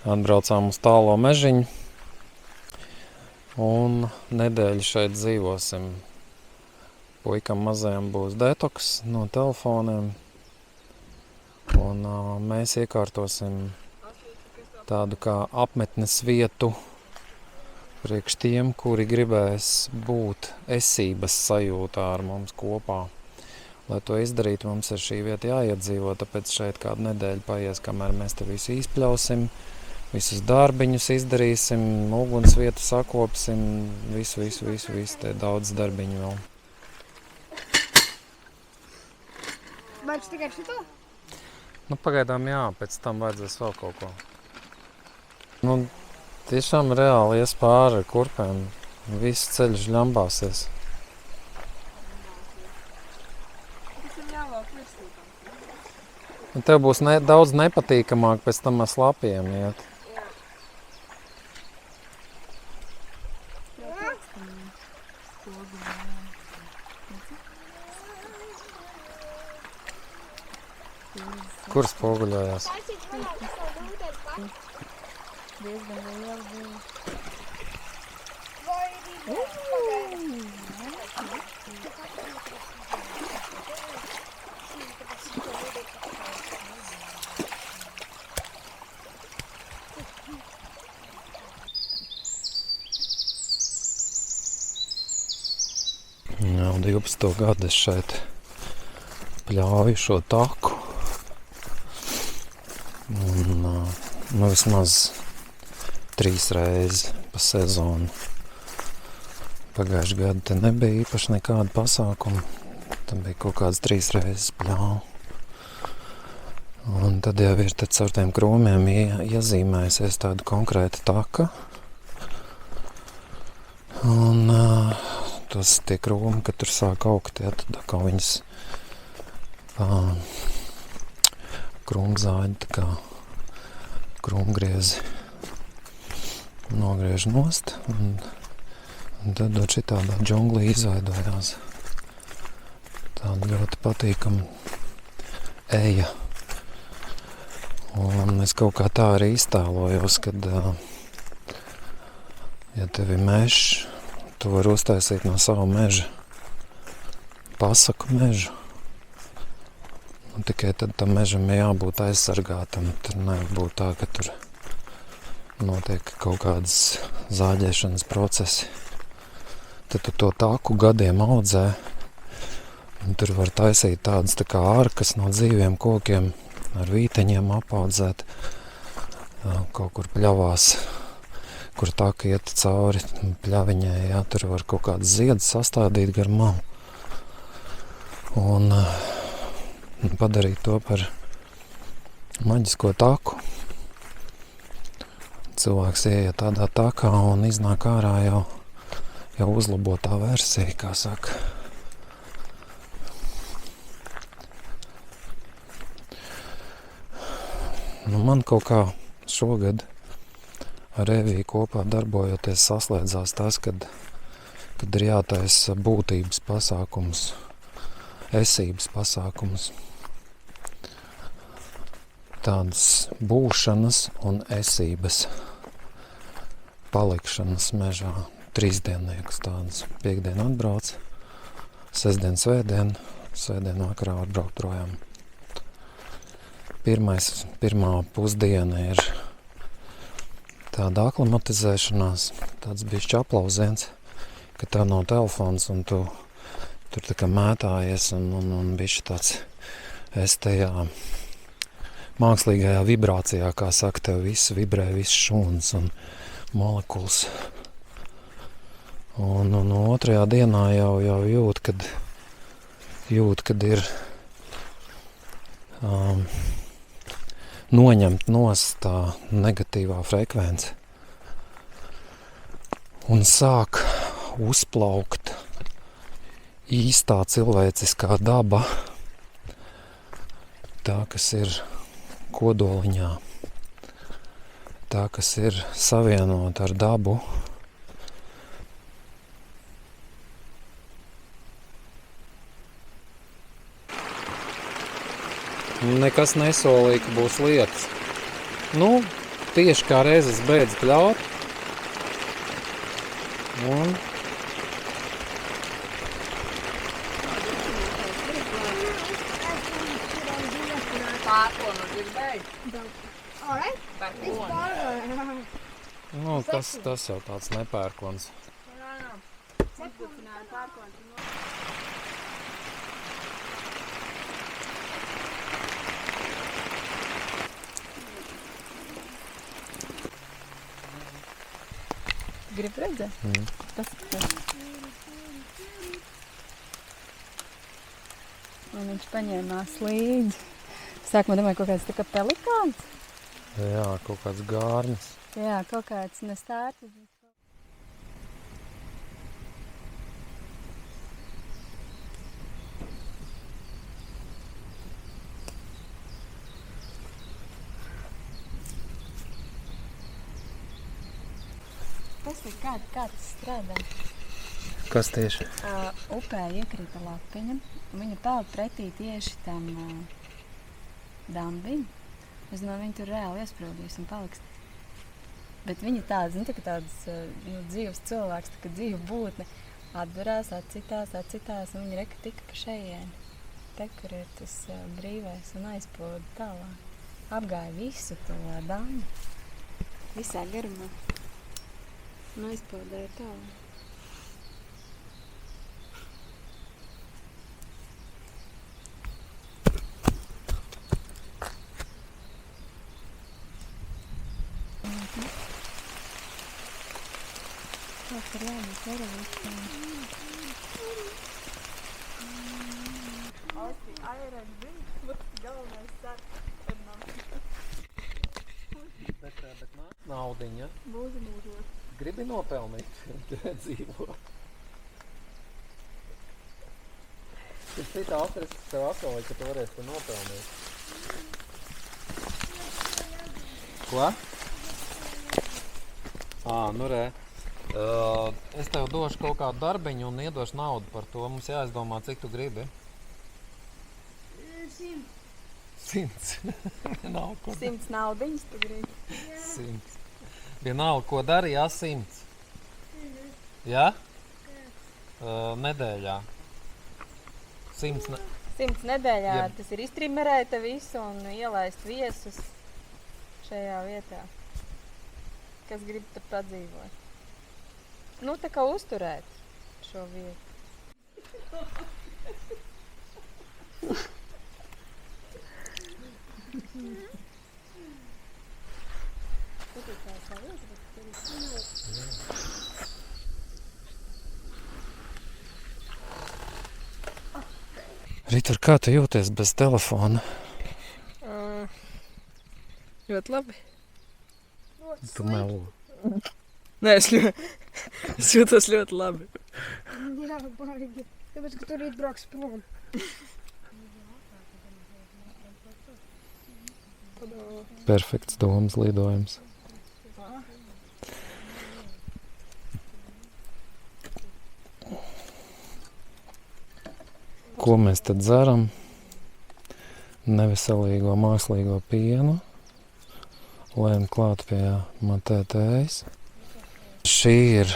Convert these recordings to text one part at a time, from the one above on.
Atbraucām uz tālo mežiņu un nedēļu šeit dzīvosim. Puikam mazajam būs detoks no telefoniem un mēs iekārtosim tādu kā apmetnes vietu priekš tiem, kuri gribēs būt esības sajūtā ar mums kopā. Lai to izdarītu, mums ir šī vieta jāiedzīvo, tāpēc šeit kādu nedēļu paies, kamēr mēs te visu izpļausim, visus darbiņus izdarīsim, uguns vietu sakopsim, visu, te daudz darbiņu vēl. Vajag tikai šito? Nu, pagaidām jā, pēc tam vajadzēs vēl kaut ko. Nu, tiešām reāli ies pāri ar kurpēm, viss ceļš ļambāsies. Un tev būs daudz nepatīkamāk pēc tam ar slapiem iet. Kur spoguļojās? Diezgan liels bija. Jā, 12. gadu es šeit pļauju šo taku. Un vismaz 3 reizes pa sezonu. Pagājuši gadu te nebija īpaši nekāda pasākuma. Tam bija kaut kādas 3 reizes pļauju. Un tad jau ir caur tiem krūmiem iezīmējusies tāda konkrēta taka. Un tas tie krūmi, kad tur sāk augt, ja, tad kā viņas krūmzāļi, tā kā krūmgriezi nogriež nost, un tad šitādā džunglī izveidojās tāda ļoti patīkama eja. Un es kaut kā tā arī iztēlojos, kad, ja tev ir mežs, tu vari uztaisīt no sava meža pasaku mežu. Un tikai tad tam mežam ir jābūt aizsargātam. Tur nevar būt tā, ka tur notiek kaut kādas zāģēšanas procesi. Tad tu to taku gadiem audzē. Un tur var taisīt tādas tā kā ārkas no dzīviem kokiem, ar vīteņiem apaudzēt, kaut kur pļavās, kur taka iet cauri pļaviņai, jā, tur var kaut kādas ziedus sastādīt gar malu. Un padarīt to par maģisko taku. Cilvēks ieiet tādā takā un iznāk ārā jau uzlabotā versija, kā saka. Nu, man kaut kā šogad ar Eviju kopā darbojoties saslēdzās tas, kad ir jātaisa būtības pasākums, esības pasākums. Tādas būšanas un esības palikšanas mežā. 3-dienniekus tādas. Piektdien atbrauc, sestdien, svētdien vakarā atbraukt projām. Pirmā pusdiena ir tāda aklimatizēšanās, tāds bišķi aplauziens, ka tā nav telefons un tu tur tā kā mētājies un bišķi tāds es tajā mākslīgajā vibrācijā, kā saka, tev viss vibrē, viss šūnas un molekulas. Un otrajā dienā jau jūt, kad ir noņemt nost tā negatīvā frekvence un sāk uzplaukt īstā cilvēciskā daba, tā, kas ir kodoliņā, tā, kas ir savienota ar dabu. Nekas nesolīja, ka būs lietas. Nu, tieši kā reizes beidz pļaut. Un Pērkonu gribēji? Alright? Pērkonu. nu, tas jau tāds nepērkons. Uzbūcināja pērkonu. Grib redzēt? Paskatās. Un viņš paņēmās līdzi. Sākumā domāju, kaut kāds tā kā pelikāns. Jā, kaut kāds gārnis. Jā, kaut kāds nestārts. Tas ir kā tas strādā. Kas tieši? Upē iekrita lapiņa, un viņa peld pretī tieši tam dambim. Es domāju, viņa tur reāli iesprūdīs un paliks. Bet viņa tāds, tā kā tāds dzīves cilvēks, tā kā dzīva būtne, atverās, atcitās, un viņa reka tika pa šejieni. Te, kur ir tas brīvais un aizpūda tālāk. Apgāja visu to dambu. Visā garumā. Un aizpūdēja tālāk. Tas ir jābūt veravītām. Iron Beach, būs galvenais sarkanam. Bet naudiņa. Būs mūžot. Gribi nopelnīt, te dzīvo. Tas cita atrast tev asolī, ka tu varēsi te nopelnīt. Ko? Nu re. Es tev došu kaut kādu darbiņu un iedošu naudu par to. Mums jāizdomā, cik tu gribi. 100. Vienalga, ko 100 naudiņas tu gribi. 100. Vienalga, ko dari, jā, 100. Jā? Nedēļā. 100 nedēļā. Ja- Tas ir iztrimerēt visu un ielaist viesus šajā vietā. Kas grib tur padzīvot. Nu, tā kā uzturēt šo vietu. Ritur, kā tu jūties bez telefona? Ļoti labi. Tu melo. Nē, es jūtos ļoti labi. Jā, baigi. Tāpēc, ka tur rīt brauks prom. Perfekts domas lidojums. Ko mēs tad dzeram? Neveselīgo mākslīgo pienu. Lēm klāt pie matētējas. Šī ir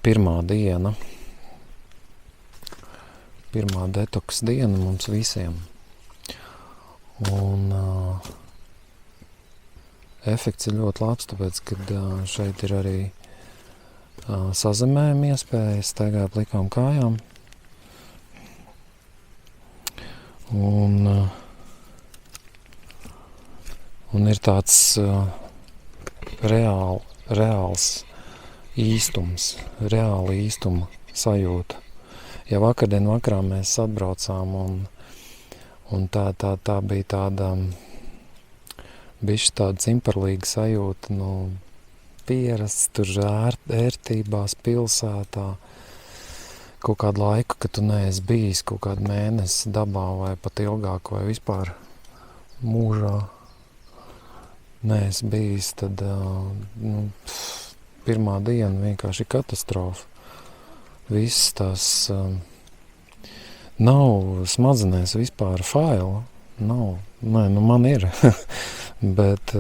pirmā diena. Pirmā detoks diena mums visiem. Un efekts ir ļoti labs, tāpēc, kad šeit ir arī sazemējuma iespējas, staigā plikām kājām. Un ir tāds reāls īstums, reāla īstuma sajūta. Ja vakardien vakarā mēs atbraucām un tā bija tāda bišķi tāda cimparlīga sajūta, pierasts tur ērtībās pilsētā, kaut kādu laiku, kad tu neesi bijis kaut kādu mēnesi dabā vai pat ilgāk vai vispār mūžā neesi bijis, tad pirmā diena vienkārši katastrofa. Viss tas nav smadzenēs vispār faila. Nav. Nē, man ir. bet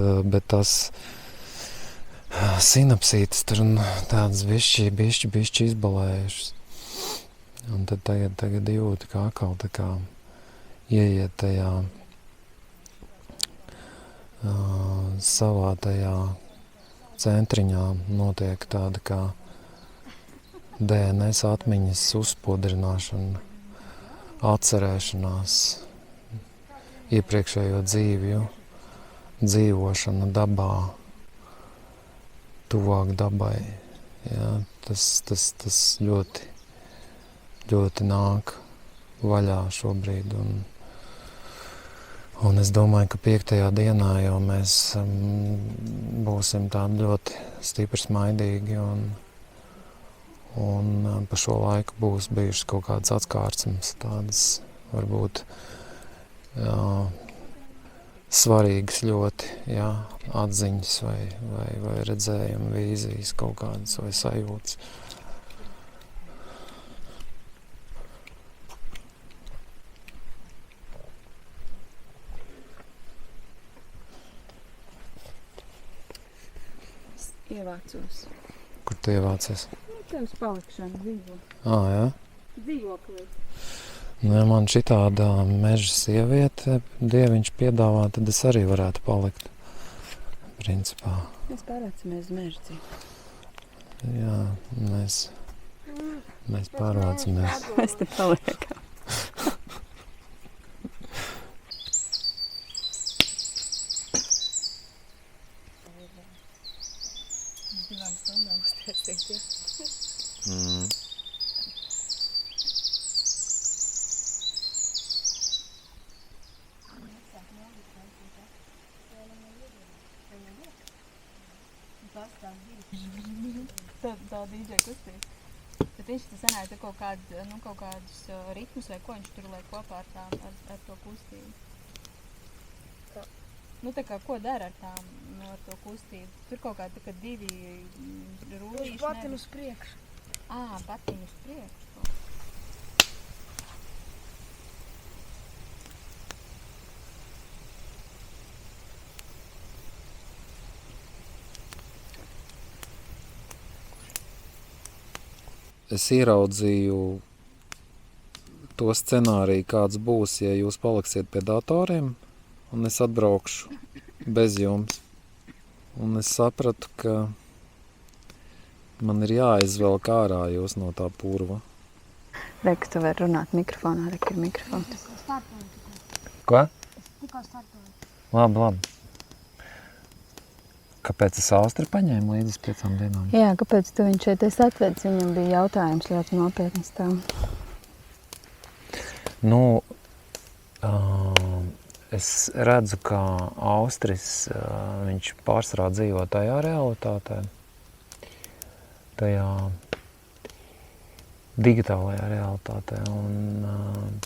tas sinapsītes tur tādas bišķi izbalējušas. Un tad tagad jūti, kā atkal tā kā ieiet tajā savā tajā centriņā notiek tāda kā DNS atmiņas uzspodrināšana, atcerēšanās, iepriekšējo dzīvju, dzīvošana dabā, tuvāk dabai. Ja, tas ļoti, ļoti nāk vaļā šobrīd. Un es domāju, ka 5. dienā jau mēs būsim tādi ļoti stipri smaidīgi un pa šo laiku būs bijušas kaut kādas atskārsmes, tādas varbūt svarīgas ļoti, jā, atziņas vai redzējumi, vīzijas kaut kādas vai sajūtas. Ievācos. Kur tu ievācies? Tevs palikšana dzīvo. Jā? Dzīvoklī. Nu, ja man šitāda meža sieviete dieviņš piedāvā, tad es arī varētu palikt. Principā. Mēs pārvācamies meža dzīvo. Jā, mēs pārvācamies. Mēs te paliekam. Divām stundām uztaisīt, ja? Tā DJ kustība. Bet viņš te sanāja kaut kādus ritmus vai ko viņš tur liek kopā ar to kustību. Tā kā ko dara ar to kustību? Tur kaut kā tā kā divi rullīši. Patinu uz priekšu. Patinu uz priekšu. Es ieraudzīju to scenāriju, kāds būs, ja jūs paliksiet pie datoriem, un es atbraukšu bez jums. Un es sapratu, ka man ir jāizvelk ārā jūs no tā purva. Reku, tu vari runāt mikrofonā, reku ir mikrofons. Ko? Tikko startoju. Labi. Kāpēc es Austri paņēmu līdz 5 dienām? Jā, kāpēc tu viņš šeit esi atvedis? Viņam bija jautājums ļoti nopietnas tev. Nu, es redzu, ka Austris, viņš pārsvarā dzīvo tajā realitātē, tajā digitālajā realitātē. Un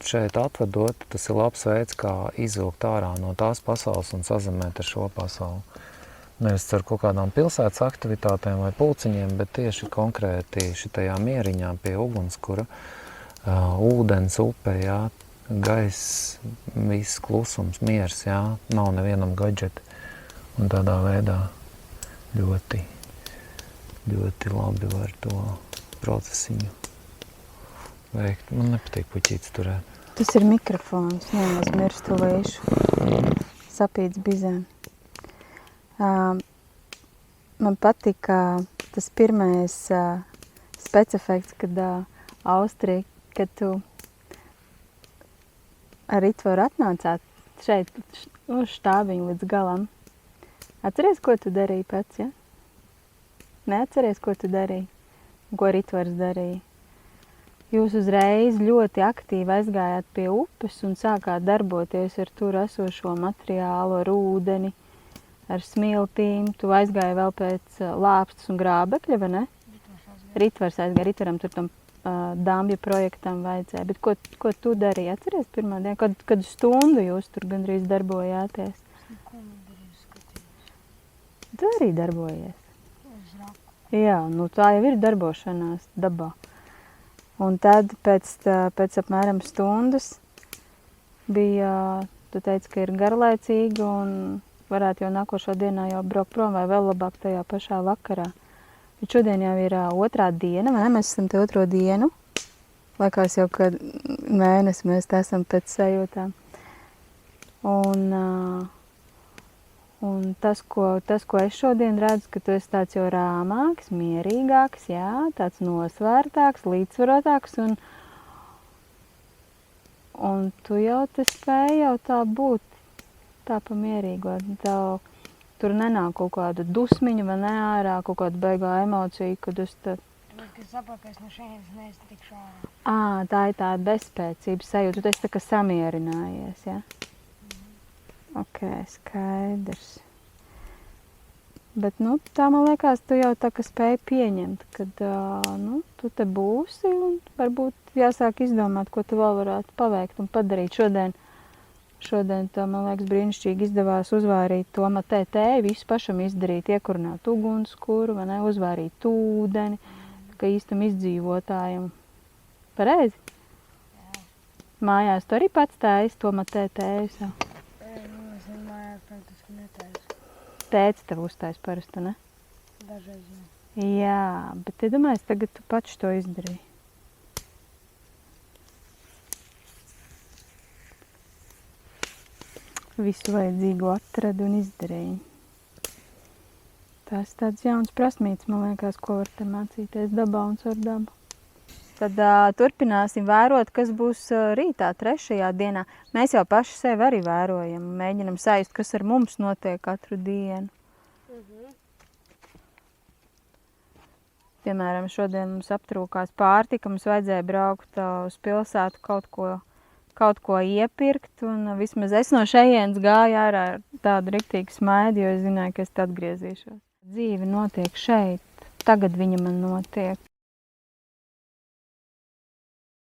šeit atvedot, tas ir labs veids, kā izvilkt ārā no tās pasaules un sazemēt ar šo pasauli. Nevis ar kaut kādām pilsētas aktivitātēm vai pulciņiem, bet tieši konkrēti šitajā mieriņā pie ugunskura, ūdens, upe, jā, gaiss, viss klusums, miers, jā, nav nevienam gadžeti. Un tādā veidā ļoti, ļoti labi var to procesiņu veikt. Man nepatīk puķītes turēt. Tas ir mikrofons, nemaz mirstu līšu, sapīts bizēm. Man patika tas pirmais specefekts, kad Austrija, kad tu ar Ritvaru atnācāt šeit uz štābiņu līdz galam. Atceries, ko tu darīji pats, ja? Neatceries, ko tu darīji? Ko Ritvars darīja? Jūs uzreiz ļoti aktīvi aizgājāt pie upes un sākāt darboties ar tur esošo materiālu, ar ūdeni, ar smiltīm. Tu aizgāji vēl pēc lāpstas un grābekļa, vai ne? Ritvars aizgāja. Ritvaram tur tam dambja projektam vajadzēja. Bet ko tu darīji? Atceries pirmā diena? Kad stundu jūs tur gandrīz darbojāties? Tu arī darbojies? Jā, nu tā jau ir darbošanās dabā. Un tad pēc apmēram stundas bija, tu teici, ka ir garlaicīgi un varētu jau nākošo dienā jau braukt prom vai vēl labāk tajā pašā vakarā. Bet šodien jau ir otrā diena, vai ne? Mēs esam te otro dienu. Laikās jau, kad mēnesi mēs te esam pēc sajūtām. Un tas, ko es šodien redzu, ka tu esi tāds jau rāmāks, mierīgāks, jā, tāds nosvērtāks, līdzsvarotāks, un tu jau te spēji jau tā būt, tā pamierīgo. Tev tur nenāk kaut kāda dusmiņa vai ne ārā, kaut kāda beigā emocija, kad es te... Es saprotu, ka es no šeit neiztikšu ārā. Tā ir tāda bezspēcības sajūta, tu esi tā kā samierinājies, jā? Ok, skaidrs. Bet, tā man liekas, tu jau tā kā spēji pieņemt, kad, tu te būsi un varbūt jāsāk izdomāt, ko tu vēl varētu paveikt un padarīt. Šodien tev, man liekas, brīnišķīgi izdevās uzvārīt tomatē tēju, visu pašam izdarīt, iekurināt ugunskura, vai ne, uzvārīt ūdeni, kā īstam izdzīvotājam. Pareizi? Jā. Mājās tu arī pats tājas tomatē tēju savu? Es mājās praktiski netaisu. Tētis tev uztais parasti, ne? Dažreiz, jā. Jā, bet iedomājies, tagad tu pats to izdarīji. Visu vajadzīgo atradu un izdarīju. Tas tāds jauns prasmīts, man liekas, ko var te mācīties dabā un caur dabu. Tad turpināsim vērot, kas būs rītā, 3. dienā. Mēs jau paši sevi arī vērojam, mēģinam sajust, kas ar mums notiek katru dienu. Piemēram, šodien mums aptrūkās pārtika, mums vajadzēja braukt uz pilsētu kaut ko iepirkt, un vismaz es no šejienes gāju ārā ar tādu riktīgu smaidu, jo es zināju, ka es te atgriezīšos. Dzīve notiek šeit, tagad viņa man notiek.